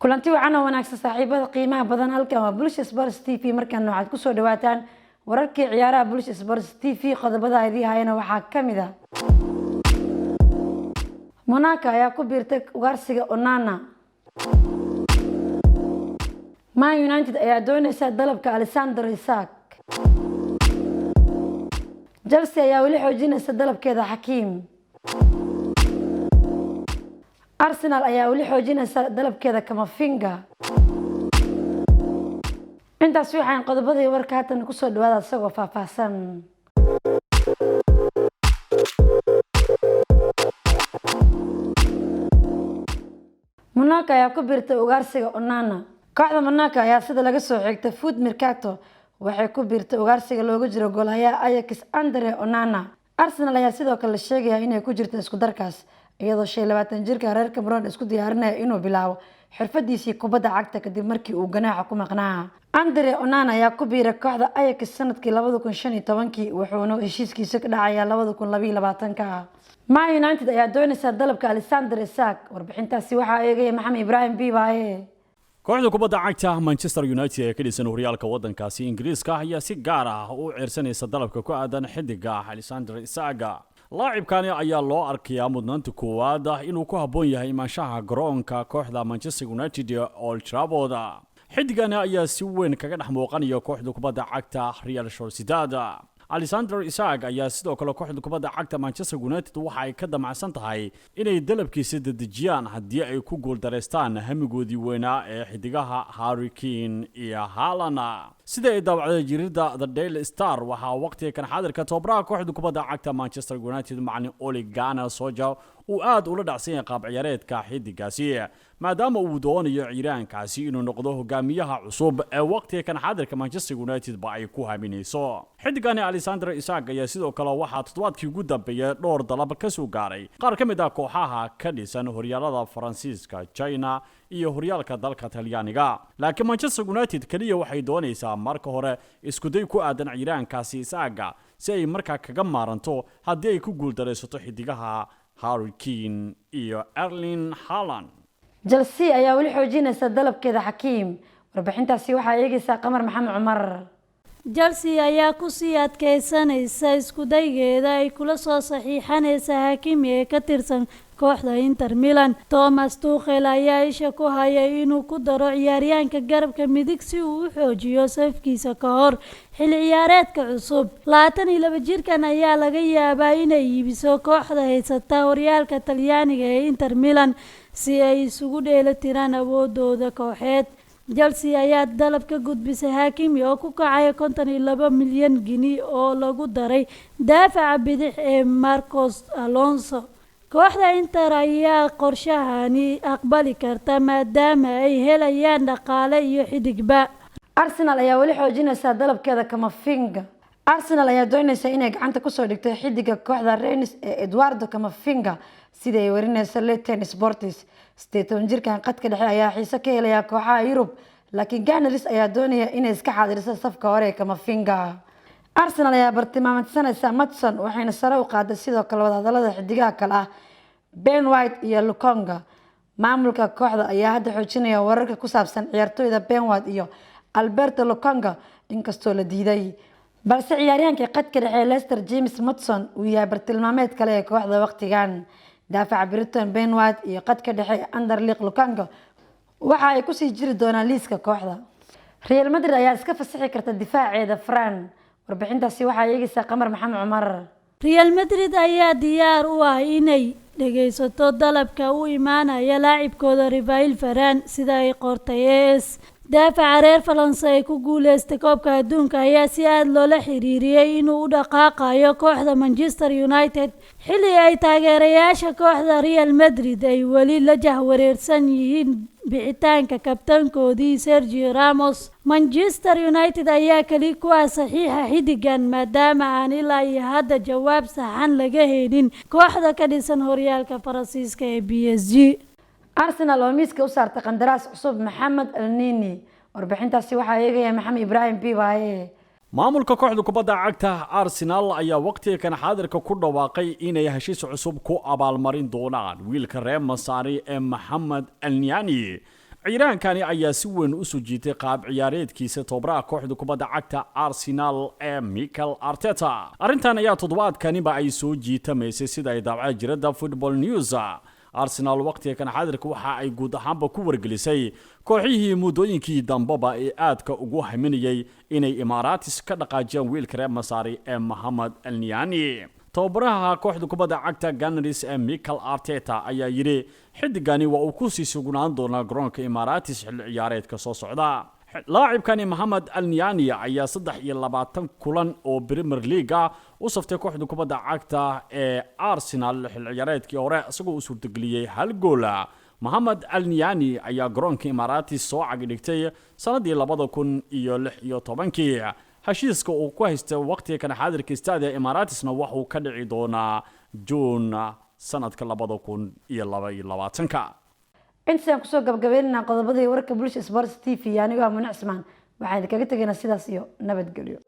kulanti wacan oo wanaagsan saaxiibada qiimaha badan halkan waa Bulsh Sports TV markaan waxaad ku soo dhawaataan wararkii ciyaaraha Bulsh Sports TV qodobada ay hayna waxaa kamid ah Monaco ayaa ku biirtay ugaarsiga Onana. Man United ayaa doonaysa dalabka Alexander Isak. Chelsea ayaa wali xoojinaysa dalabkeeda Hakim. Arsenal ayaa wali xoojinaysa dalabkeeda Camavinga. intaas waxaan qodobadii warka haatan ku soo dhawaada isagoo faahfaahsan. Monaco ayaa ku biirtay ugaarsiga Onana. kooxda Monaco ayaa sida laga soo xigtay Foot Mercato waxay ku biirtay ugaarsiga looga jiro goolhayaha Ajax Andre Onana. Arsenal ayaa sidoo kale sheegaya inay ku jirto isku darkaas iyadoo 25 jirka reer Cameroon isku diyaarinaya inuu bilaabo xirfadiisii kubadda cagta kadib markii uu ganaaxa ku maqnaa. Andre Onana ayaa ku biiray kooxda Ajax sanadkii 2015 wuxuuna heshiiskiisa ka dhacaya 2022. Man United ayaa doonaysa dalabka Alexander Isak. warbixintaasi waxaa eegay Maxamed Ibrahim Bibaye. kooxda kubadda cagta Manchester United ee ka dhisan horyaalka wadankaasi Ingiriiska ayaa si gaar ah u ceersanaysa dalabka ku aadan xidiga Alexander Isak. laacibkani ayaa loo arkayaa mudnaanta koowaad inuu ku habboon yahay imaanshaha garoonka kooxda Manchester United ee Old Trafford. xidigani ayaa si weyn kaga dhex muuqanaya kooxda kubadda cagta Real Sociedad. Alexander Isak ayaa sidoo kale kooxda kubadda cagta Manchester United waxa ay ka damacsan tahay inay dalabkiisa dedejiyaan haddii ay ku guuldareystaan hamigoodii weynaa ee xidigaha Harry Kane iyo Haaland. sida ay daawacday jiridda The Daily Star waxaa waqtiga kan xaadirka tobaraha kooxda kubadda cagta Manchester United macallin Ole Gunnar Solskjaer uu aad ula dhacsan yahay qaab ciyaareedka xidigaasi maadaama uu doonayo ciyaaraankaasi inuu noqdo hogaamiyaha cusub ee waqtiga kan xaadirka Manchester United ba ay ku haaminayso. xidigani Alexander Isak ayaa sidoo kale waxaa toddobaadkii ugu dambeeyay dhowr dalab ka soo gaaray qaar ka mid ah kooxaha ka dhisan horyaalada Faransiiska, China iyo horyaalka dalka Talyaaniga. laakiin Manchester United kaliya waxay doonaysaa marka hore isku day ku aadan ciyaaraankaasi Isak si ay markaa kaga maaranto haddii ay ku guuldareysato xidigaha Harry Kane iyo Erling Haaland. Chelsea ayaa wali xoojinaysa dalabkeeda Hakim. warbixintaasi waxaa eegaysa Qamar Maxamed Cumar. Chelsea ayaa ku sii adkeysanaysa isku daygeeda ay kula soo saxiixanaysa Hakim ee ka tirsan kooxda Inter Milan. Thomas Tuchel ayaa isha ku hayay inuu ku daro ciyaaryahanka garabka midig si uu u xoojiyo safkiisa ka hor xilli ciyaareedka cusub. 22 jirkan ayaa laga yaabaa inay iibiso kooxda haysata horyaalka Talyaaniga ee Inter Milan si ay isugu dheelitiraan awoodooda kooxeed. Chelsea ayaa dalab ka gudbisay Hakim oo ku kacaya 52 milyan gini oo lagu daray daafaca bidix ee Marcos Alonso. kooxda Inter ayaa qorshahani aqbali karta maadaama ay helayaan dhaqaale iyo xidigba. Arsenal ayaa wali xoojinaysa dalabkeeda Camavinga. Arsenal ayaa doonaysa inay gacanta ku soo dhigto xidiga kooxda Rennes ee Eduardo Camavinga sida ay warinayso Leighton Sports. 18 jirkan qadka dhexe ayaa xiiso ka helaya kooxaha Yurub laakiin Gunners ayaa doonaya inay iska xaadiriso safka hore ee Camavinga. Arsenal ayaa bartilmaameedsanaysa Maddison waxayna sare u qaaday sidoo kale wadahadalada xidigaha kale ah Ben White iyo Lukonga. maamulka kooxda ayaa hadda xoojinaya wararka ku saabsan ciyaartooyda Ben White iyo Alberto Lukonga inkastoo la diiday. balse ciyaaryahanka qadka dhexe Leicester James Maddison uu yahay bartilmaameed kale ee kooxda waqtigan. daafaca Brighton Ben White iyo qadka dhexe Anderlecht Lukonga waxa ay ku sii jiri doonaan liiska kooxda. Real Madrid ayaa iska fasaxi karta difaaceeda Fran. warbixintaasi waxaa eegaysa Qamar Maxamed Cumar. Real Madrid ayaa diyaar u ah inay dhageysato dalabka u imaanaya laacibkooda Rafael Varane sida ay qortay AS. daafaca reer Faransa ee ku guuleystay koobka adduunka ayaa si aad loola xiriiriyay inuu u dhaqaaqayo kooxda Manchester United xilli ay taageerayaasha kooxda Real Madrid ay wali la jahwareersan yihiin bixitaanka kabtankoodii Sergio Ramos. Manchester United ayaa kali ku saxiixa xidigan maadaama aan ilaa iyo hadda jawaab saxan laga helin kooxda ka dhisan horyaalka Faransiiska ee PSG. Arsenal oo miiska u saartay qandaraas cusub Mohamed Elneny. warbixintaasi waxaa eegaya Maxamed Ibrahim Bibaye. maamulka kooxda kubadda cagta Arsenal ayaa waqtiga kan xaadirka ku dhawaaqay inay heshiis cusub ku abaalmarin doonaan wiilka reer Masari ee Mohamed Elneny ciiraankani ayaa si weyn u soo jiitay qaab ciyaareedkiisa tababaraha kooxda kubadda cagta Arsenal ee Mikel Arteta. Arrintan ayaa toddobaadkaniba ay soo jiitamaysay sida ay daabacay jirada Football News. Arsenal waqtiga kan xaadirka waxa ay guud ahaanba ku wargelisay kooxihii muddooyinkii dambaba ee aadka ugu haminayay inay Emirates ka dhaqaajiyaan wiilka reer Masaari ee Mohamed El-Nani. tababaraha kooxda kubadda cagta Gunners ee Mikel Arteta ayaa yiri xidigani waa uu ku sii sugnaan doonaa garoonka Emirates xilli ciyaareedka soo socda. لاعبكاني محمد النياني ayaa 23 kulan oo Premier League u saftay kooxda kubadda cagta ee Arsenal xil ciyaareedkii hore isagoo u suurtageliyay hal gool. محمد النياني ayaa garoonka Emirates soo cagdhigtay sanadii 2016 heshiiska uu ku haystay waqtiga kan xaadirka istaadiga Emirates-na waxa uu ka dhici doonaa June sanadka 2022. intaan kusoo gabagabeynaa qodobadii warka Bulsho Sports TV anigoo Amin Cismaan waxaan kaga tagnaa sidaas iyo nabadgelyo.